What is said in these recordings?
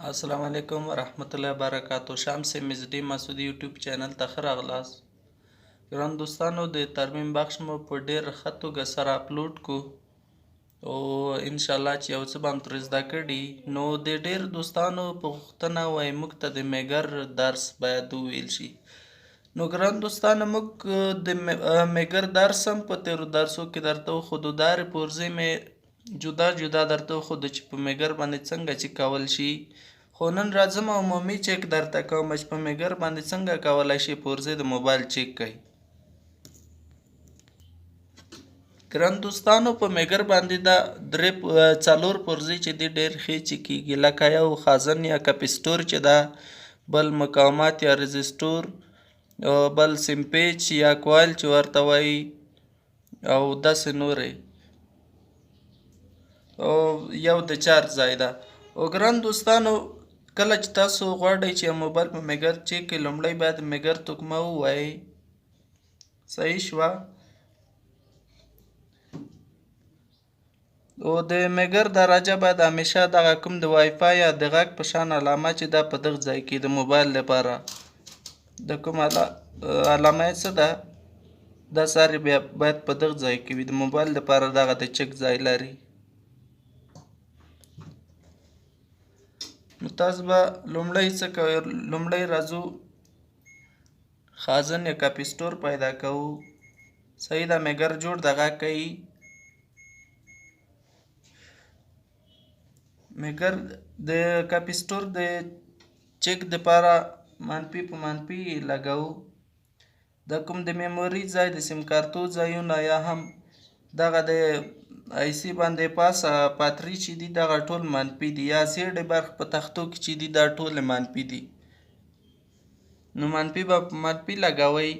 السلام علیکم ورحمت الله وبرکاتو. شمس مزدی مسعودی یوټیوب چینل ته ښه راغلاست. ګران دوستانو د ترمیم بخش مو په ډېر ښه توګه سره اپلوډ کو او انشاءالله چې یو څه به هم ترې زده کړي. نو د ډېر دوستانو پوښتنه وایي موږ ته د میګر درس باید وویل شي. نو ګران دوستانو موږ د میګر درس هم په تېرو درسو کې درته وښودو. دا پرزې مې جدا جدا درته وښودو چې په میګر باندې څنګه چې کول شي. خو نن راځم او عمومي چیک درته کوم چې په میګر باندې څنګه کولی شي پرزې د موبایل چیک کوي. ګران دوستانو په میګر باندې دا څلور پرزې چې دي ډېر ښې چیک کېږي، لکه یو خازن یا کپیسټور چې ده، بل مقاومت یا ريزسټور، بل سیمپیچ یا کوایل چې ورته وایي، او داسې نورې، او یو د چارج ځای ده. او ګران دوستانو کله چې تاسو غواړئ چې موبایل په میګر چیک کړئ، لومړی باید میګر تکمه ووایئ. صحیح شوه. او د میګر درجه باید همیشه دغه کوم د وای فای یا د غږ په شان علامه چې ده په دغه ځای کې د موبایل لپاره د کوم علامه یې څه ده، دا سارې باید په دغه ځای کې وي. د موبایل لپاره دغه د چک ځای لري. نو تاسو به لومړی څه کوئ؟ لومړی راځو خازن یا کپیسټور پیدا کوو. صحیح ده، میګر جوړ دغه کوي. میګر د کپیسټور د چک دپاره منفي په منفي لګوو. د کوم د میموري ځای د سیم کارتو ځایونه یا هم دغه د آی سی باندې پاسه پاتري چې دي دغه ټول منفي دي، یا زیړې برخې په تختو کې چې دي دا ټول منفي دي. نو منفي به په منفي لګوئ.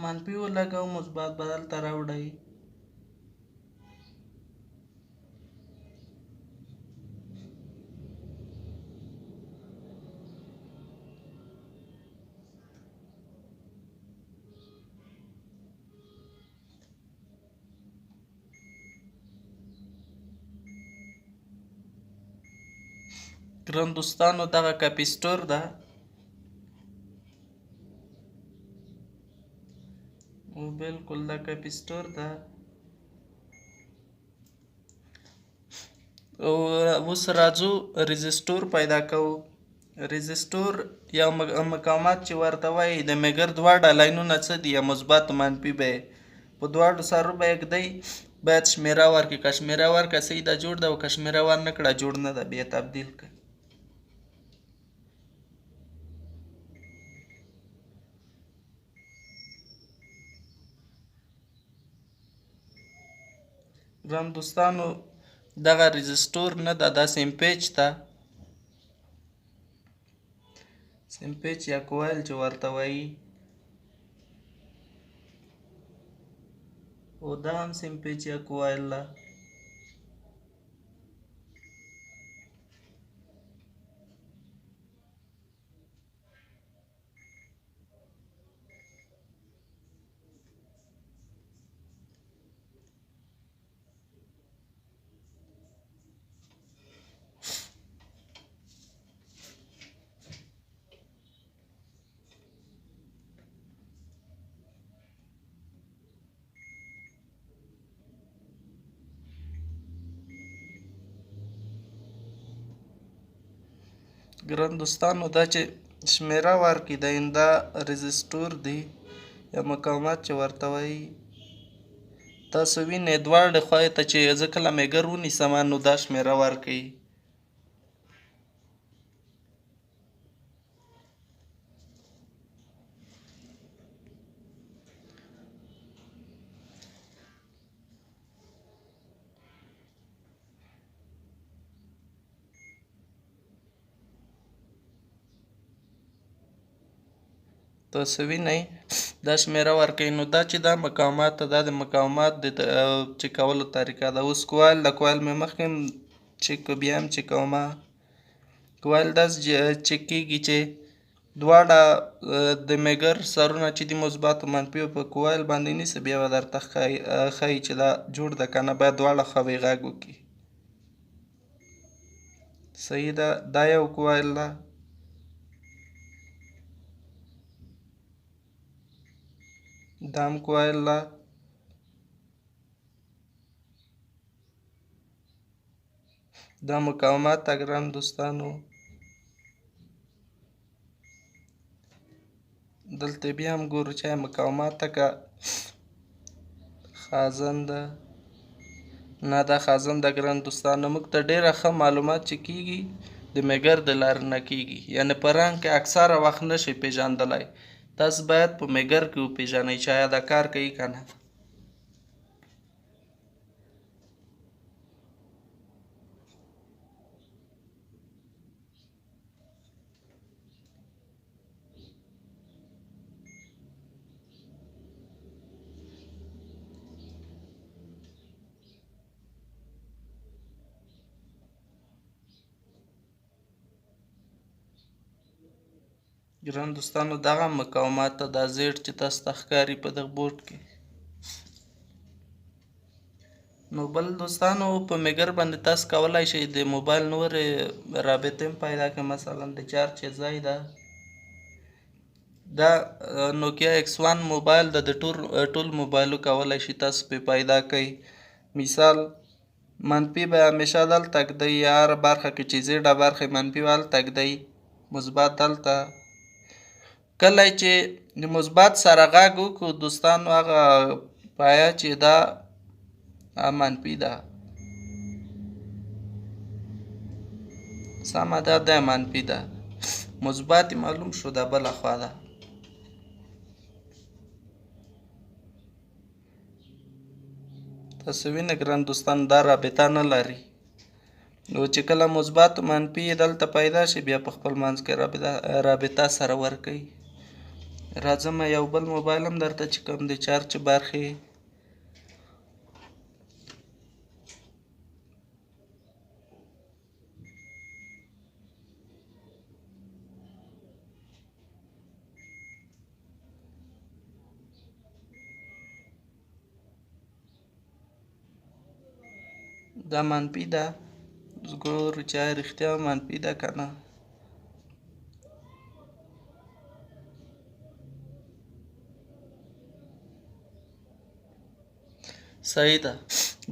منفي ولګوو، مثبت به دلته راوړئ. ګران دوستانو دغه کپیسټور ده. او بالکل دا کپیسټور ده. او اوس راځو ريزسټور پیدا کوو. ريزسټور یا مقاومت چې ورته وایي، د میګر دواړه لاینونه څه دي، یا مثبت منفي به یې په دواړو سرو به یې ږدئ. باید شمیره ورکړي. که شمیره ورکړه صحیح ده، جوړ ده، او که شمیره ورنه کړه جوړ نه ده، بیا یې تبدیل کړه. ګران دوستانو دغه ريزسټور نه ده، دا سیمپیچ ده. سیمپیچ یا کوایل چې ورته وایي، او دا هم سیمپیچ یا کوایل ده. ګران دوستانو دا چې شمیره ورکړي دا ريزسټور دی یا مقاومت چې ورته وایي. تاسو وینئ دواړې خواې ته چې زه کله میګر ونیسم نو دا شمیره ورکوي. تاسو وینئ دا شمیره ورکوي. نو دا چې دا مقاومت ته، دا د مقاومت د چک کولو طریقه ده. اوس کوایل د کوایل مې مخکې هم چک بیا هم چک کومه. کوایل داسې چک کېږي چې دواړه د میګر سرونه چې دي مثبت او منفي په کوایل باندې نیسي بیا به درته ښایي چې دا جوړ ده که نه باید دواړه خواوې غږ وکړي صحیح ده دا یو کوایل ده دا هم کوایل ده دا مقاومت ده ګران دوستانو دلته بیا هم ګورو چې مقاومت ده که خازن ده نه دا خازن ده ګران دوستانو موږ ته ډېره ښه معلومات چې کېږي د میګر د لارې نه کېږي یعنې په رنګ کې اکثره وخت نشي پېژندلی تاسو باید په میګر کې وپېژنئ چې آیا دا کار کوي که نه ګران دوستانو دغه مقاومت ته دا زیډ چې تاسو ته ښکاري په دغه بورډ کې نو بل دوستانو په میګر باندې تاسو کولی شئ د موبایل نورې رابطې هم پیدا کړئ مثلا د چارج چې ځای ده دا نوکیا ایکس 1 موبایل د ټول موبایلو کولی شئ تاسو پې پیدا کړئ مثال منفي به همیشه دلته ږدئ یا هره برخه کې چې زیډه برخه منفي به هلته ږدئ مثبت دلته کله چې د مثبت سره غږ وکړو دوستانو هغه پایه چې دا منفي ده سمه ده دا منفي ده مثبت معلوم شو دا بله خوا ده تاسو وینئ ګران دوستان دا رابطه نه لري نو چې کله مثبت او منفي دلته پیدا شي بیا په خپل منځ کې رابطه سره ورکوي راځم یو بل موبایل هم درته چې کوم د چارج برخې دا منفي ده اوس ګورو چې آیا رښتیا منفي ده که نه صحیح ده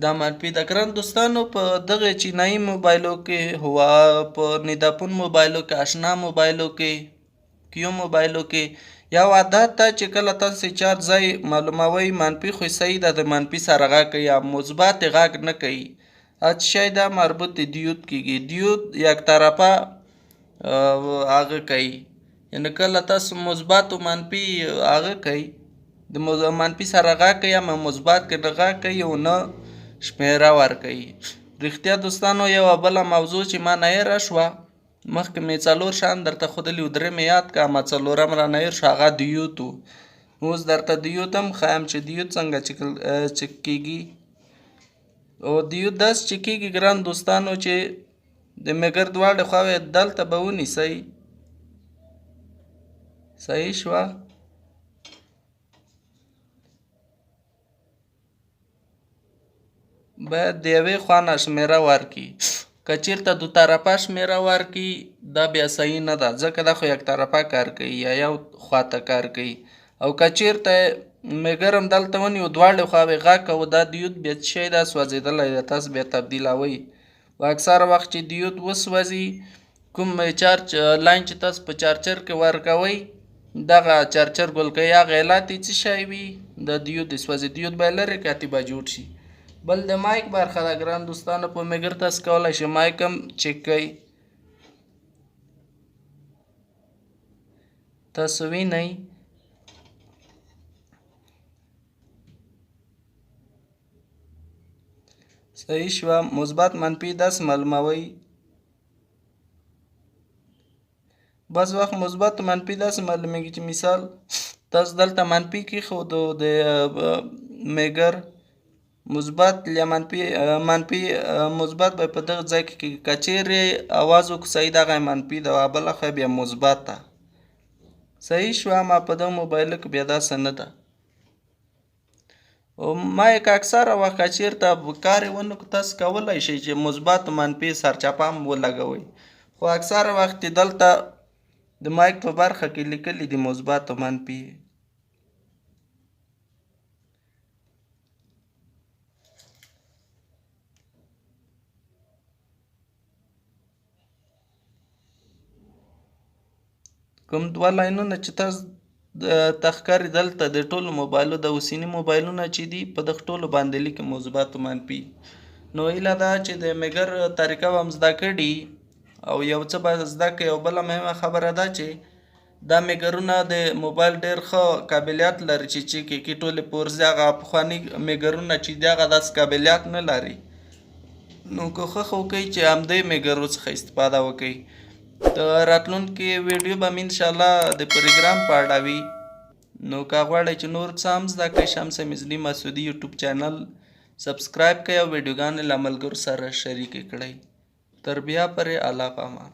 دا منفي ده ګران دوستانو په دغه چینایي موبایلو کې هوا په نداپون موبایلو کې اشنا موبایلو کې کیو موبایلو کې یو عادت ده چې کله تاسو چارج ځای معلوموئ منفي خو صحیح ده د منفي سره غږ کوي یا مثبت غږ نه کوي هڅ شی دا مربوط د دیود کېږي دیود یک طرفه هغه کوي یعنې کله تاسو مثبت او منفي هغه کوي د منفي سره غږ کوي یا مثبت کې نه غږ کوي او نه شمیره ورکوي رښتیا دوستانو یوه بله موضوع چې ما نه هېره شوه مخکې مې 4 شیان درته ښودلي و درې مې یاد کړه اما 4م رانه هېر شو هغه دیود و اوس درته دیود هم ښایم چې دیود څنګه چک کېږي او دیود داسې چې کېږي ګران دوستانو چې د میګر دواړې خواوې دلته به ونیسئ صحیح شوه باید د یوې خوا نه شمیره ورکړي که چېرته دو طرفه شمیره ورکړي دا بیا صحیح نه ده ځکه دا خو یک طرفه کار کوي یا یو خواته کار کوي او که چېرته میګر هم دلته ونیو دواړې خواوې غږ کوو دا دیود بیا څه شی ده سوځېدلی ده تاسو بیا تبدیلوئ و اکثره وخت چې دیود وسوځي کوم چارج لاین چې تاسو په چارجر کې ورکوئ دغه چارجر ګل کوي هغه علت یې څه شی وي د دیود سوځي دیود به یې لرې کړي به جوړ شي بل د مایک برخه ده ګران دوستانو په میګر تاسو کولی شئ مایک هم چک کوئ تاسو وینئ صحیح شوه مثبت منفي داسې معلوموئ بعض وخت مثبت منفي داسې معلومیږي چې مثال تاسو دلته منفي کېښودو د میګر مثبت یا منفي مثبت به په دغه ځای کې که چیرې اواز وکړو صحیح دغه منفي ده او بله خوا بیا مثبت ده صحیح شو ما په دغه موبایل کې بیا داسې نه ده او ما یک اکثره وخت چیرته کار یې ونه کړو تاسو کولی شئ چې مثبت او منفي سرچپه هم ولګوئ خو اکثره وخت یې دلته د مایک په برخه کې لیکلي دي مثبت او منفي کوم دوه لاینونه چې تاسو ته ښکاري دلته د ټولو موبایلو د اوسني موبایلونه چې دي په دغه ټولو باندې لیکي مثبت او منفي نو هیله ده چې د میګر طریقه به هم زده کړي او یو څه به زده کړي او بله مهمه خبره ده چې دا میګرونه د موبایل ډېر ښه قابلیت لري چې چیک یې کړي ټولې پورزې هغه پخواني میګرونه چې دي هغه داسې قابلیت نه لري نو کوښښ وکړئ چې همدې میګرو څخه استفاده وکړئ د راتلونکي ویډیو به مې انشاءالله د پروګرام په اړه وي نو که غواړئ چې نور څه هم زده کړئ شمس مزدي مسعودي یوټیوب چینل سبسکرایب کړئ او ویډیوګانې له ملګرو سره شریکې کړئ تر بیا پورې الله پامان